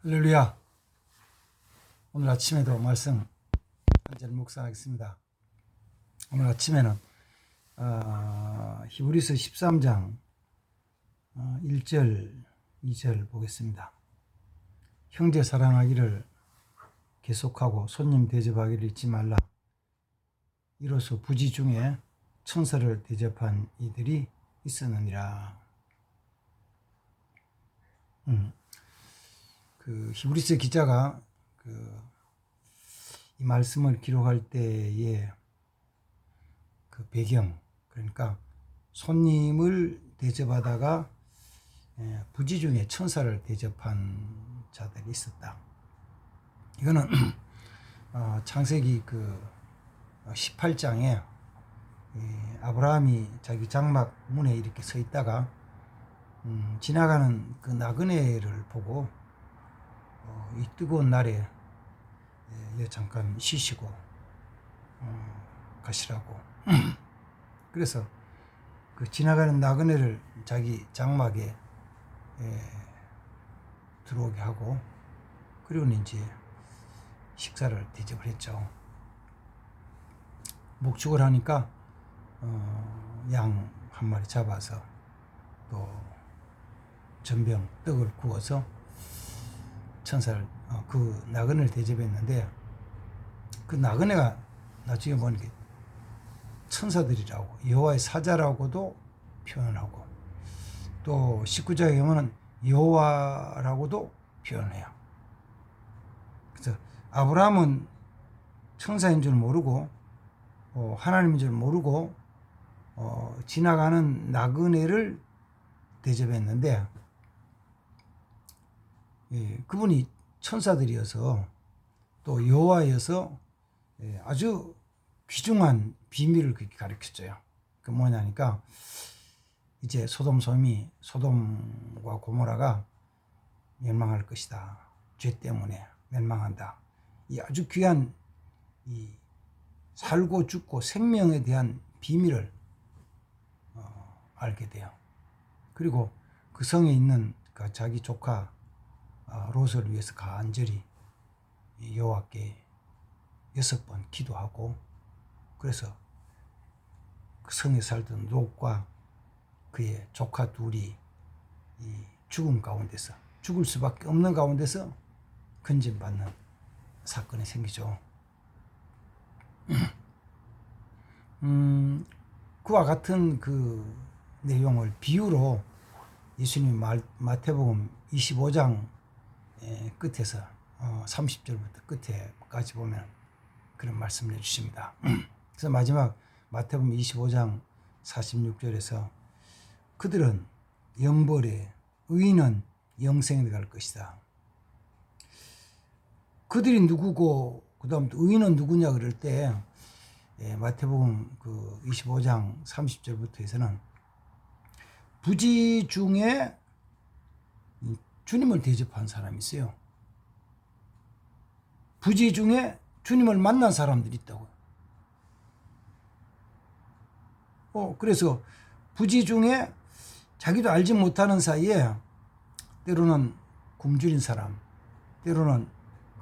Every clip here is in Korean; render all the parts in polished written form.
할렐루야. 오늘 아침에도 말씀 한 절 묵상하겠습니다. 오늘 아침에는 히브리서 13장 1절 2절 보겠습니다. 형제 사랑하기를 계속하고 손님 대접하기를 잊지 말라. 이로써 부지 중에 천사를 대접한 이들이 있었느니라. 그 히브리서 기자가 이 말씀을 기록할 때의 그 배경, 그러니까 손님을 대접하다가 부지 중에 천사를 대접한 자들이 있었다. 이거는 창세기 그 18장에 아브라함이 자기 장막 문에 이렇게 서 있다가 지나가는 그 나그네를 보고 이 뜨거운 날에 잠깐 쉬시고 가시라고. 그래서 그 지나가는 나그네를 자기 장막에 들어오게 하고, 그리고는 이제 식사를 대접을 했죠. 목축을 하니까 양 한 마리 잡아서 또 전병 떡을 구워서 천사를 그 나그네를 대접했는데, 그 나그네가 나중에 보니까 천사들이라고, 여호와의 사자라고도 표현하고, 또 19장에 보면 여호와라고도 표현해요. 그래서 아브라함은 천사인 줄 모르고 하나님인 줄 모르고 지나가는 나그네를 대접했는데, 그분이 천사들이어서 또 여호와여서 아주 귀중한 비밀을 그렇게 가르쳤어요. 그 뭐냐니까, 이제 소돔과 고모라가 멸망할 것이다. 죄 때문에 멸망한다. 이 아주 귀한 이 살고 죽고 생명에 대한 비밀을 알게 돼요. 그리고 그 성에 있는 그 자기 조카 롯을 위해서 간절히 여호와께 6번 기도하고, 그래서 그 성에 살던 롯과 그의 조카 둘이 이 죽음 가운데서, 죽을 수밖에 없는 가운데서 건진받는 사건이 생기죠. 그와 같은 그 내용을 비유로 예수님 마태복음 25장 끝에서 30절부터 끝에까지 보면 그런 말씀을 해주십니다. 그래서 마지막 마태복음 25장 46절에서 그들은 영벌에, 의인은 영생에 갈 것이다. 그들이 누구고 그 다음 의인은 누구냐 그럴 때 마태복음 그 25장 30절부터 해서는 부지 중에 주님을 대접한 사람이 있어요. 부지 중에 주님을 만난 사람들이 있다고요. 그래서 부지 중에 자기도 알지 못하는 사이에 때로는 굶주린 사람, 때로는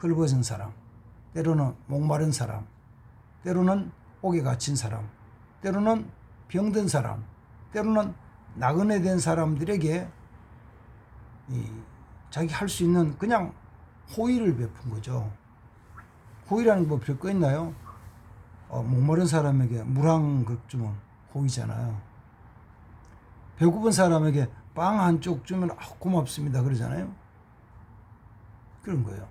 헐벗은 사람, 때로는 목마른 사람, 때로는 옥에 갇힌 사람, 때로는 병든 사람, 때로는 나그네 된 사람들에게 자기 할 수 있는 그냥 호의를 베푼 거죠. 호의라는 뭐 별거 있나요? 목마른 사람에게 물 한 그릇 주면 호의잖아요. 배고픈 사람에게 빵 한쪽 주면 고맙습니다 그러잖아요. 그런 거예요.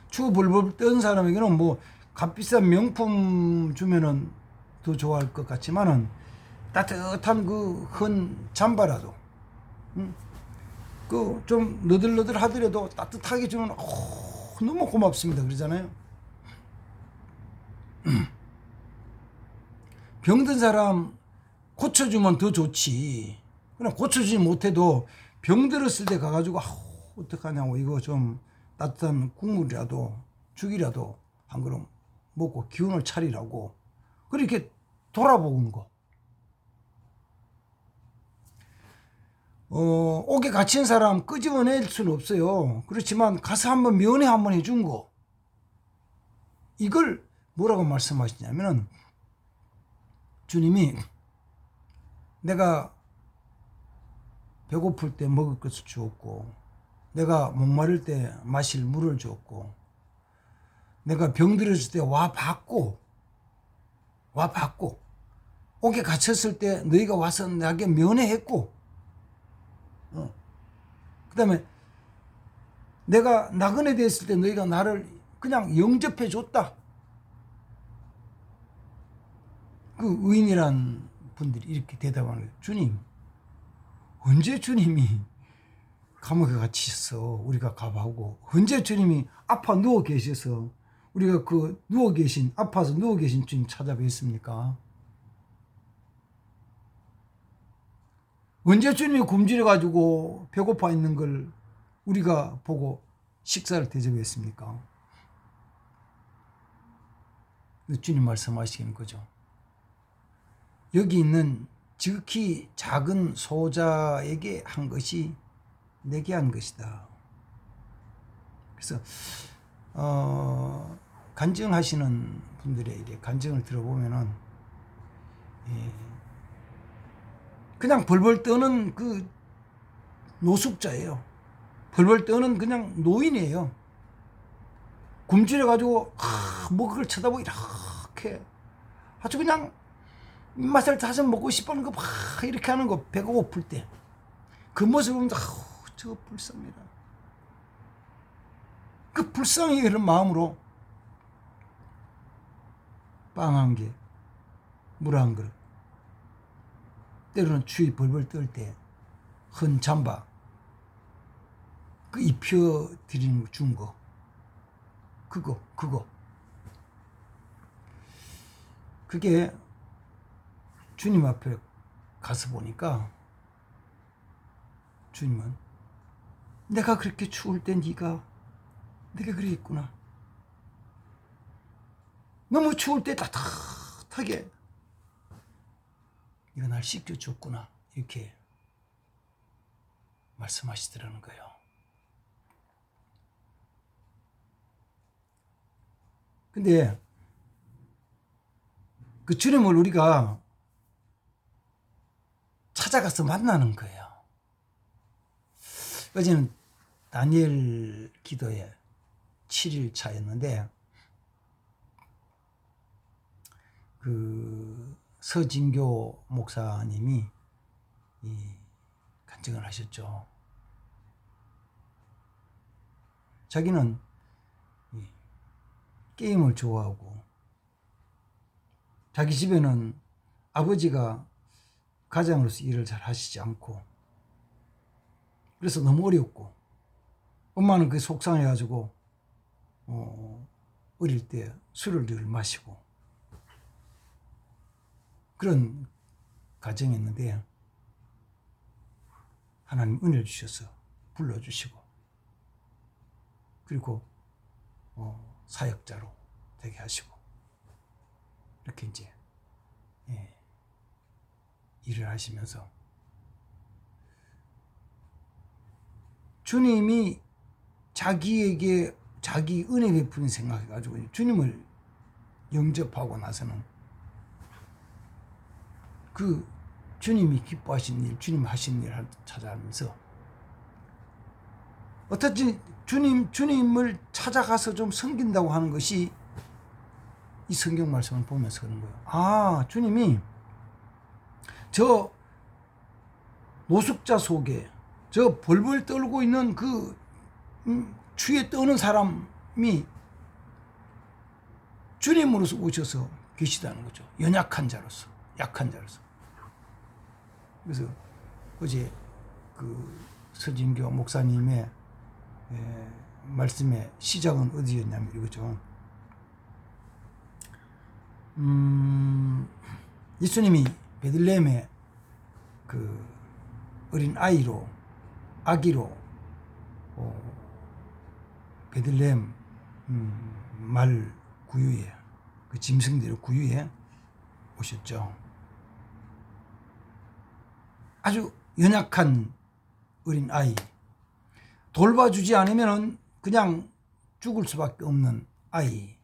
추워 벌벌 뜬 사람에게는 뭐 값비싼 명품 주면은 더 좋아할 것 같지만은 따뜻한 그 헌 잠바라도 그 좀 너덜너덜 하더라도 따뜻하게 주면 너무 고맙습니다 그러잖아요. 병든 사람 고쳐주면 더 좋지. 그냥 고쳐주지 못해도 병들었을 때 가가지고 어떡하냐고, 이거 좀 따뜻한 국물이라도 죽이라도 한 그릇 먹고 기운을 차리라고 그렇게 돌아보는 거. 옥에 갇힌 사람 끄집어낼 수는 없어요. 그렇지만 가서 한번 면회 한번 해준 거. 이걸 뭐라고 말씀하시냐면은 주님이 내가 배고플 때 먹을 것을 주었고 내가 목마를 때 마실 물을 주었고 내가 병들었을 때 와 봤고 옥에 갇혔을 때 너희가 와서 나에게 면회했고 그 다음에 내가 나그네 됐을 때 너희가 나를 그냥 영접해 줬다. 그 의인이란 분들이 이렇게 대답하는 거예요. 주님, 언제 주님이 감옥에 갇히셔서 우리가 가봐오고 언제 주님이 아파 누워 계셔서 우리가 그 아파서 누워 계신 주님 찾아뵙습니까? 언제 주님이 굶주려가지고 배고파 있는 걸 우리가 보고 식사를 대접했습니까? 주님 말씀하시는 거죠. 여기 있는 지극히 작은 소자에게 한 것이 내게 한 것이다. 그래서 간증하시는 분들의 이제 간증을 들어보면은 그냥 벌벌 떠는 그 노숙자예요. 벌벌 떠는 그냥 노인이에요. 굶주려가지고 먹을 걸 쳐다보고 이렇게 아주 그냥 입맛을 다시 먹고 싶어하는 거 막 이렇게 하는 거 배가 고플 때 그 모습을 보면서 저거 불쌍해라. 그 불쌍히 그런 마음으로 빵 한 개, 물 한 그릇, 때로는 추위 벌벌 떨 때 헌 잠바 그 입혀 드리는 준 거 그거 그게 주님 앞에 가서 보니까 주님은 내가 그렇게 추울 때 네가 그랬구나. 너무 추울 때 따뜻하게 네가 날 씻겨줬구나. 이렇게 말씀하시더라는 거예요. 근데 그 주님을 우리가 찾아가서 만나는 거예요. 어제는 다니엘 기도에 7일 차였는데 그 서진교 목사님이 간증을 하셨죠. 자기는 게임을 좋아하고 자기 집에는 아버지가 가장으로서 일을 잘 하시지 않고 그래서 너무 어렵고 엄마는 그게 속상해가지고 어릴 때 술을 늘 마시고 그런 가정이었는데 하나님 은혜를 주셔서 불러주시고 그리고 사역자로 되게 하시고 이렇게 이제 일을 하시면서 주님이 자기에게 자기 은혜 베푸는 생각해가지고 주님을 영접하고 나서는 그 주님이 기뻐하신 일, 주님 하신 일을 찾아가면서 어떻지 주님을 찾아가서 좀 섬긴다고 하는 것이 이 성경 말씀을 보면서 그런 거예요. 아, 주님이 저 노숙자 속에 저 벌벌 떨고 있는 그 추위에 떠는 사람이 주님으로서 오셔서 계시다는 거죠. 연약한 자로서, 약한 자로서. 그래서 어제 그 서진교 목사님의 말씀의 시작은 어디였냐면 이거죠. 예수님이 베들레헴에 그 어린 아기로 베들레헴 말 구유에 그 짐승들의 구유에 오셨죠. 아주 연약한 어린 아이, 돌봐주지 않으면 그냥 죽을 수밖에 없는 아이.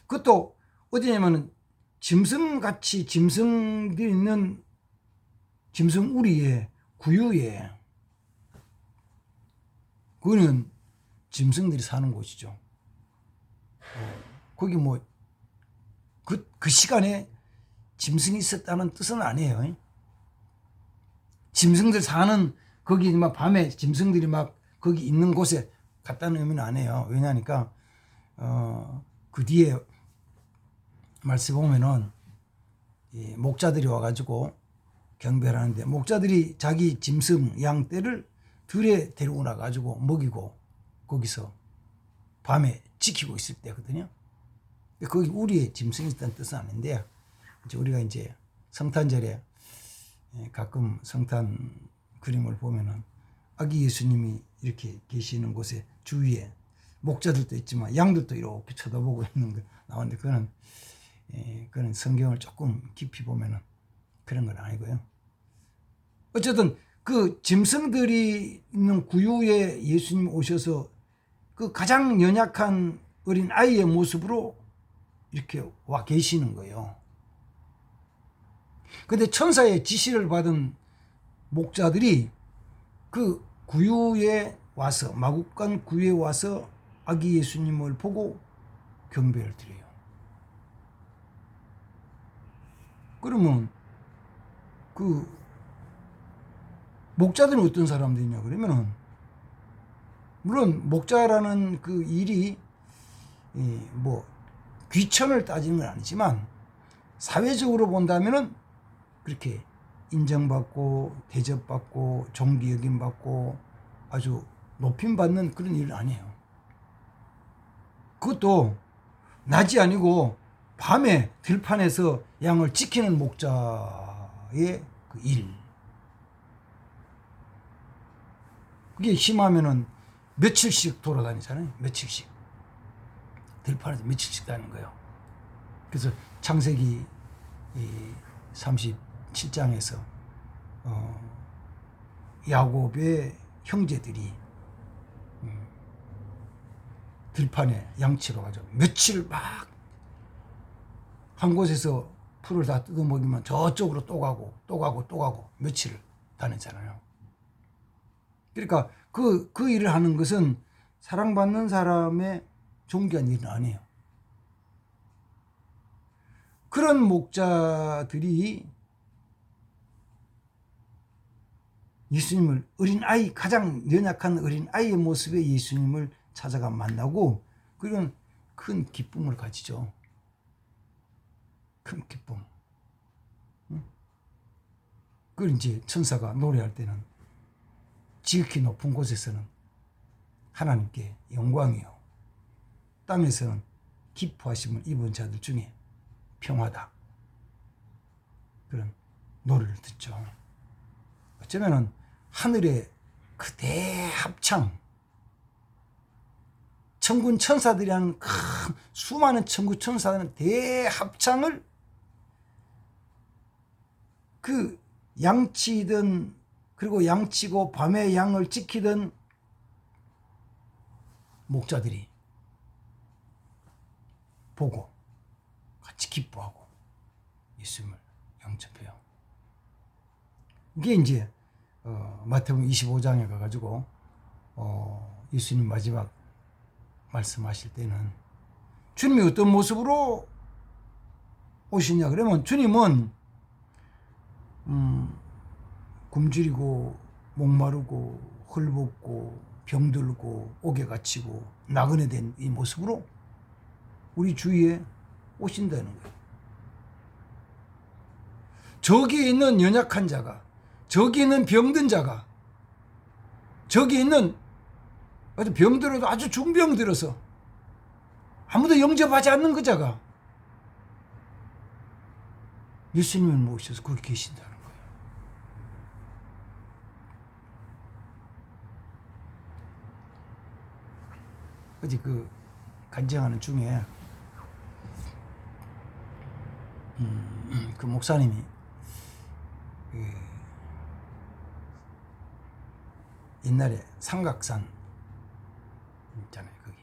그것도 어디냐면 짐승같이 짐승들이 있는 짐승 우리의 구유에, 그거는 짐승들이 사는 곳이죠. 거기 뭐 그 시간에 짐승이 있었다는 뜻은 아니에요. 짐승들 사는 거기 막 밤에 짐승들이 막 거기 있는 곳에 갔다는 의미는 아니에요. 왜냐하니까 그 뒤에 말씀 보면은 이 목자들이 와가지고 경배를 하는데, 목자들이 자기 짐승 양떼를 들에 데리고 나가지고 먹이고 거기서 밤에 지키고 있을 때거든요. 거기 우리의 짐승이 있다는 뜻은 아닌데, 이제 우리가 이제 성탄절에 가끔 성탄 그림을 보면은 아기 예수님이 이렇게 계시는 곳에 주위에 목자들도 있지만 양들도 이렇게 쳐다보고 있는 거 나오는데, 그건 성경을 조금 깊이 보면은 그런 건 아니고요. 어쨌든 그 짐승들이 있는 구유에 예수님 오셔서 그 가장 연약한 어린 아이의 모습으로 이렇게 와 계시는 거예요. 근데 천사의 지시를 받은 목자들이 그 구유에 와서, 마국간 구유에 와서 아기 예수님을 보고 경배를 드려요. 그러면 그 목자들은 어떤 사람들이냐 그러면은, 물론 목자라는 그 일이 뭐 귀천을 따지는 건 아니지만 사회적으로 본다면은 그렇게 인정받고 대접받고 존귀 여김받고 아주 높임받는 그런 일은 아니에요. 그것도 낮이 아니고 밤에 들판에서 양을 지키는 목자의 그 일. 그게 심하면은 며칠씩 돌아다니잖아요. 며칠씩. 들판에서 며칠씩 다니는 거예요. 그래서 창세기 37장에서 야곱의 형제들이 들판에 양치러 가죠. 며칠 막 한 곳에서 풀을 다 뜯어먹이면 저쪽으로 또 가고 또 가고 또 가고 며칠을 다녔잖아요. 그러니까 그 일을 하는 것은 사랑받는 사람의 존귀한 일은 아니에요. 그런 목자들이 예수님을, 어린 아이, 가장 연약한 어린 아이의 모습의 예수님을 찾아가 만나고 그런 큰 기쁨을 가지죠. 큰 기쁨. 그걸 이제 천사가 노래할 때는 지극히 높은 곳에서는 하나님께 영광이요, 땅에서는 기뻐하심을 입은 자들 중에 평화다, 그런 노래를 듣죠. 어쩌면은 하늘의 그 대합창, 천군 천사들이 하는 큰 수많은 천군 천사들의 대합창을 그 양치든, 그리고 양치고 밤에 양을 지키던 목자들이 보고 같이 기뻐하고 예수님을 영접해요. 이게 이제 마태복음 25장에 가가지고 예수님 마지막 말씀하실 때는 주님이 어떤 모습으로 오시냐 그러면, 주님은 굶주리고 목마르고 헐벗고 병들고 옥에 갇히고 나그네 된 이 모습으로 우리 주위에 오신다는 거예요. 저기 있는 연약한 자가, 저기 있는 병든 자가, 저기 있는 아주 병들어도 아주 중병들어서 아무도 영접하지 않는 그 자가 예수님을 모셔서 거기 계신다는 거예요. 어제 그 간증하는 중에 그 목사님이 옛날에 삼각산 있잖아요. 거기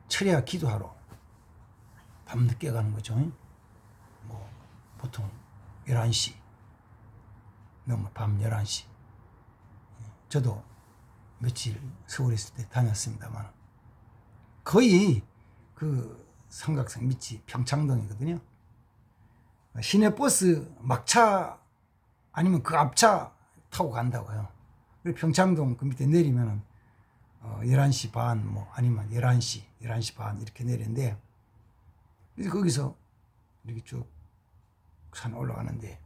철야 기도하러 밤늦게 가는 거죠. 뭐 보통 11시 넘어 밤 11시. 저도 며칠 서울에 있을 때 다녔습니다만 거의 그 삼각산 밑이 평창동이거든요. 시내버스 막차 아니면 그 앞차 타고 간다고요. 그리고 평창동 그 밑에 내리면은 11시 반 뭐 아니면 11시 반 이렇게 내리는데 거기서 이렇게 쭉 산 올라가는데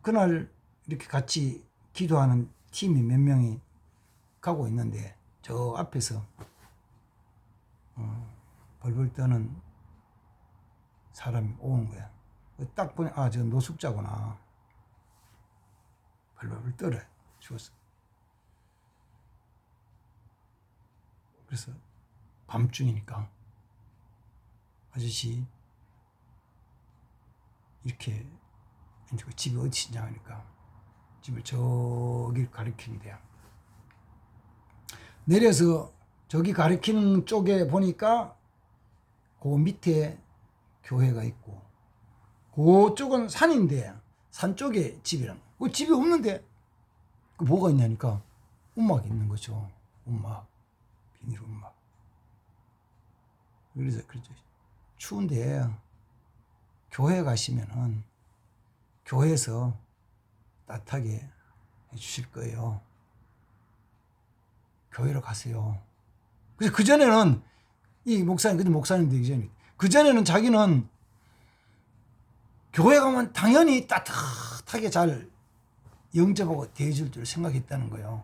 그날 이렇게 같이 기도하는 팀이 몇 명이 가고 있는데 저 앞에서 벌벌 떠는 사람이 오는 거야. 딱 보니 아, 저 노숙자구나. 벌벌 떨어요. 죽었어. 그래서 밤중이니까 아저씨 이렇게 집이 어디시냐 하니까 집을 저기 가리키는데요. 내려서 저기 가리키는 쪽에 보니까 그 밑에 교회가 있고 그쪽은 산인데 산 쪽에 집이란 그 집이 없는데 그 뭐가 있냐니까 움막이 있는 거죠. 움막, 비닐 움막. 그래서 그렇죠. 추운데 교회 가시면은 교회에서 따뜻하게 해주실 거예요. 교회로 가세요. 그래서 그전에는 이 목사님, 근데 목사님 되기 전에 그전에는 자기는 교회 가면 당연히 따뜻하게 잘 영접하고 대해줄 줄 생각했다는 거예요.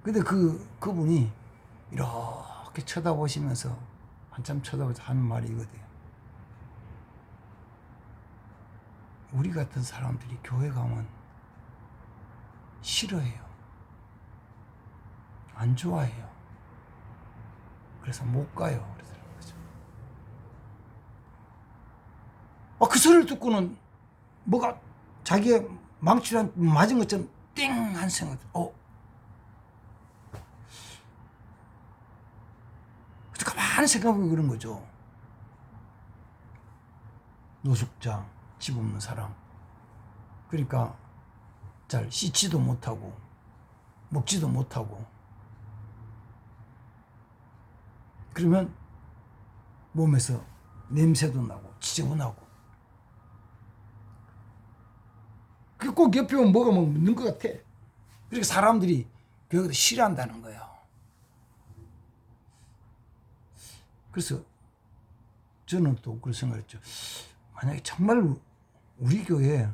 근데 그분이 이렇게 쳐다보시면서 한참 쳐다보면서 하는 말이 이거예요. 우리 같은 사람들이 교회 가면 싫어해요. 안 좋아해요. 그래서 못 가요. 그러더라는 거죠. 그 소리를 듣고는 뭐가 자기의 망치를 맞은 것처럼 띵 한 생각. 가만히 생각하고 그런 거죠. 노숙자, 집 없는 사람. 그러니까 잘 씻지도 못하고 먹지도 못하고 그러면 몸에서 냄새도 나고 지저분하고 꼭 옆에 오면 뭐가 막 묻는 것 같아. 그러니까 사람들이 교회를 싫어한다는 거예요. 그래서 저는 또 그런 생각을 했죠. 만약에 정말 우리 교회에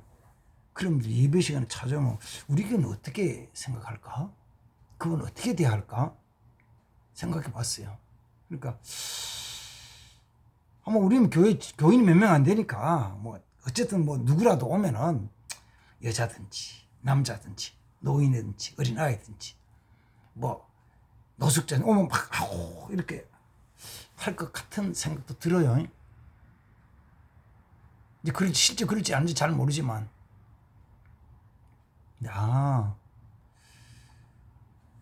그런 분들이 예배 시간에 찾아오면 우리 교회는 어떻게 생각할까? 그건 어떻게 대할까? 생각해 봤어요. 그러니까 한번 우리는 교인이 몇 명 안 되니까 뭐 어쨌든 뭐 누구라도 오면은 여자든지 남자든지 노인이든지 어린아이든지 뭐 노숙자 오면 막 이렇게 할 것 같은 생각도 들어요. 이제 실제 그럴지 아닌지 잘 모르지만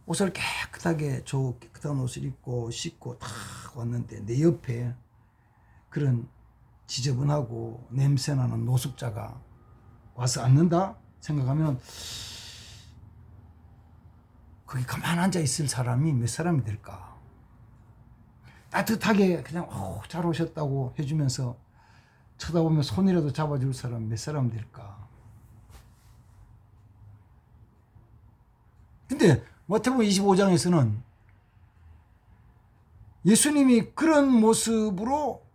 옷을 깨끗하게 깨끗한 옷을 입고 씻고 딱 왔는데 내 옆에 그런 지저분하고 냄새나는 노숙자가 와서 앉는다 생각하면 거기 가만 앉아 있을 사람이 몇 사람이 될까? 따뜻하게 그냥 잘 오셨다고 해주면서 쳐다보면 손이라도 잡아줄 사람 몇 사람 될까? 근데 마태복음 25장에서는 예수님이 그런 모습으로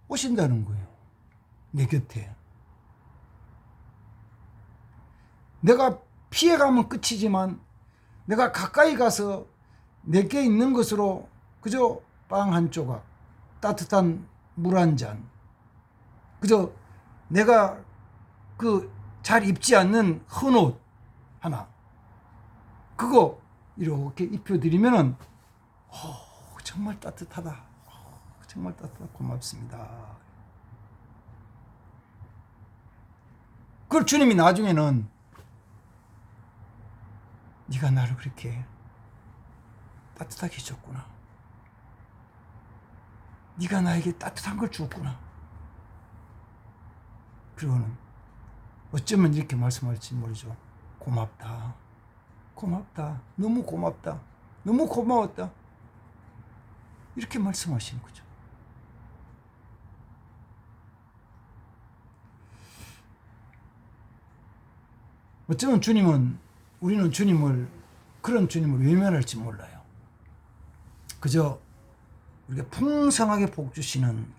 오신다는 거예요. 내 곁에. 내가 피해가면 끝이지만 내가 가까이 가서 내게 있는 것으로 그저 빵 한 조각, 따뜻한 물 한 잔, 그저 내가 잘 입지 않는 헌옷 하나, 그거 이렇게 입혀드리면은 정말 따뜻하다. 정말 따뜻하다. 고맙습니다. 그걸 주님이 나중에는 네가 나를 그렇게 따뜻하게 해줬구나. 네가 나에게 따뜻한 걸 주었구나. 그리고는 어쩌면 이렇게 말씀할지 모르죠. 고맙다. 고맙다. 너무 고맙다. 너무 고마웠다. 이렇게 말씀하시는 거죠. 어쩌면 우리는 그런 주님을 외면할지 몰라요. 그저 우리가 풍성하게 복 주시는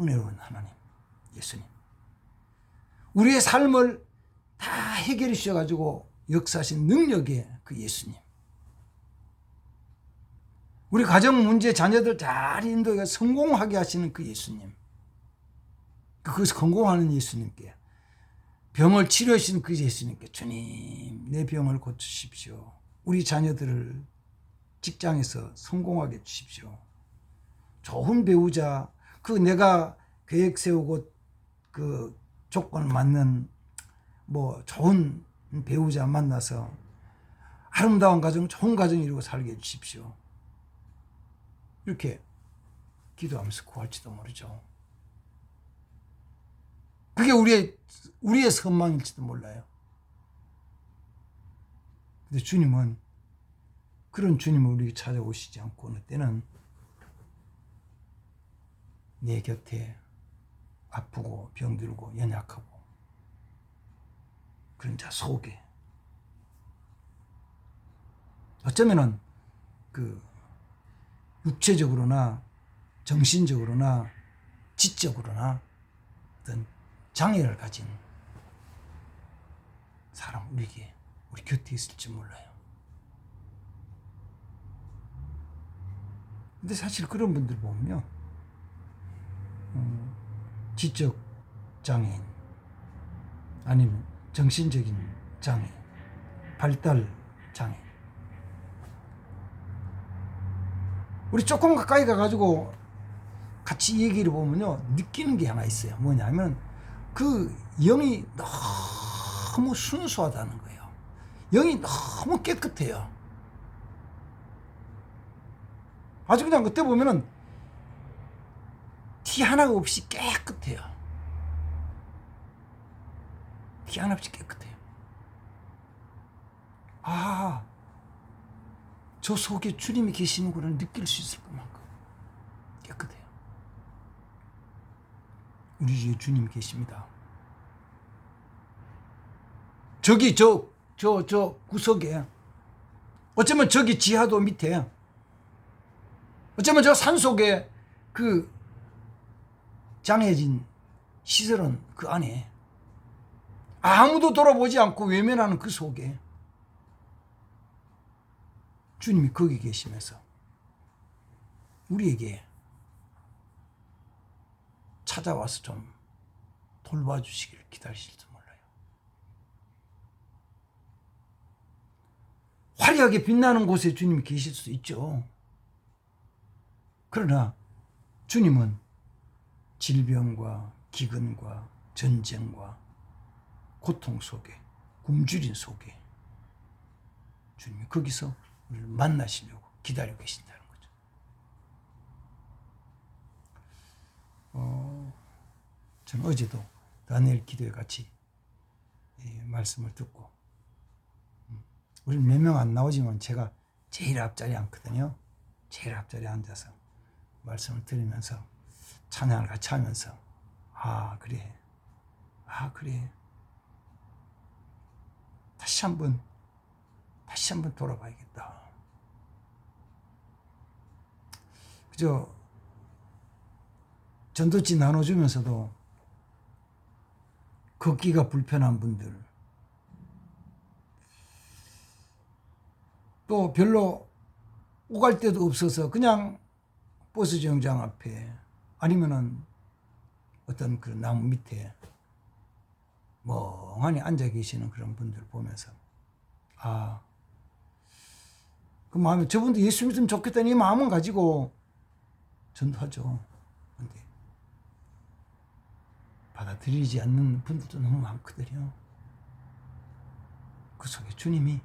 은혜로운 하나님, 예수님. 우리의 삶을 다 해결해 주셔가지고 역사하신 능력의 그 예수님. 우리 가정 문제 자녀들 잘 인도해 성공하게 하시는 그 예수님. 그 성공하는 예수님께, 병을 치료해 주신 그 예수님께, 주님 내 병을 고치십시오. 우리 자녀들을 직장에서 성공하게 해 주십시오. 좋은 배우자, 그 내가 계획 세우고 그 조건 맞는 좋은 배우자 만나서 아름다운 가정, 좋은 가정 이루고 살게 해 주십시오. 이렇게 기도하면서 구할지도 모르죠. 그게 우리의 선망일지도 몰라요. 근데 주님은 그런 주님을 우리에게 찾아오시지 않고 어느 때는 내 곁에 아프고 병들고 연약하고 그런 자 속에, 어쩌면은 그 육체적으로나 정신적으로나 지적으로나 어떤 장애를 가진 사람, 우리 곁에 있을지 몰라요. 근데 사실 그런 분들 보면요, 지적 장애인 아니면 정신적인 장애, 발달 장애, 우리 조금 가까이 가가지고 같이 얘기를 보면요, 느끼는 게 하나 있어요. 뭐냐면 그 영이 너무 순수하다는 거예요. 영이 너무 깨끗해요. 아주 그냥 그때 보면은 티 하나 없이 깨끗해요. 티 하나 없이 깨끗해요. 아, 저 속에 주님이 계시는구나 느낄 수 있을 것만큼 깨끗해요. 우리 주위에 주님이 계십니다. 저기 저 구석에, 어쩌면 저기 지하도 밑에, 어쩌면 저 산속에 그 장애진 시설은 그 안에, 아무도 돌아보지 않고 외면하는 그 속에 주님이 거기 계시면서 우리에게 찾아와서 좀 돌봐주시기를 기다리실지 몰라요. 화려하게 빛나는 곳에 주님이 계실 수 있죠. 그러나 주님은 질병과 기근과 전쟁과 고통 속에, 굶주린 속에 주님이 거기서 우리를 만나시려고 기다리고 계신다는 거죠. 저는 어제도 다니엘 기도회 같이 말씀을 듣고, 우리는 몇 명 안 나오지만 제가 제일 앞자리에 앉거든요. 제일 앞자리에 앉아서 말씀을 들으면서 찬양을 같이 하면서, 아 그래 다시 한번 돌아봐야겠다. 그저 전도지 나눠주면서도 걷기가 불편한 분들, 또 별로 오갈 데도 없어서 그냥 버스 정장 앞에 아니면은 어떤 그 나무 밑에 멍하니 앉아 계시는 그런 분들 보면서, 아, 그 마음에 저분도 예수 믿으면 좋겠다는 이 마음은 가지고 전도하죠. 근데 받아들이지 않는 분들도 너무 많거든요. 그 속에 주님이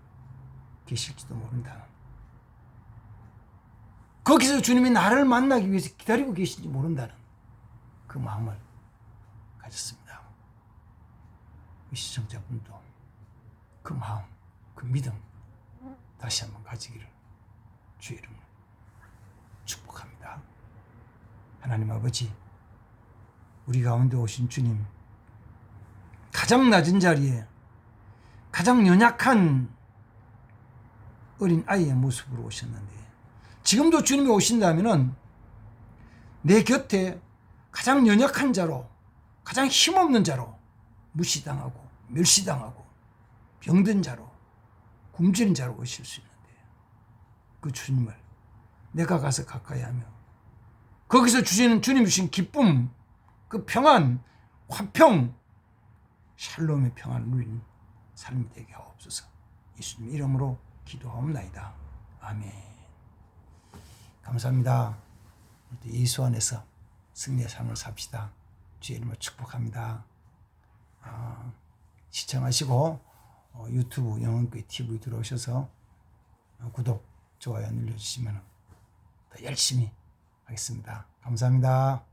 계실지도 모른다는, 거기서 주님이 나를 만나기 위해서 기다리고 계신지 모른다는 그 마음을 가졌습니다. 이 시청자분도 그 마음, 그 믿음 다시 한번 가지기를 주의 이름으로 축복합니다. 하나님 아버지, 우리 가운데 오신 주님, 가장 낮은 자리에 가장 연약한 어린 아이의 모습으로 오셨는데, 지금도 주님이 오신다면은 내 곁에 가장 연약한 자로, 가장 힘없는 자로 무시당하고 멸시당하고 병든 자로 굶주린 자로 오실 수 있는데, 그 주님을 내가 가서 가까이 하며 거기서 주시는 주님 주신 기쁨, 그 평안, 화평, 샬롬의 평안을 누리는 삶이 되게 하옵소서. 예수님 이름으로 기도하옵나이다. 아멘. 감사합니다. 예수 안에서 승리의 삶을 삽시다. 주의 이름으로 축복합니다. 시청하시고 유튜브 영혼교회 TV 들어오셔서 구독, 좋아요 눌러주시면 더 열심히 하겠습니다. 감사합니다.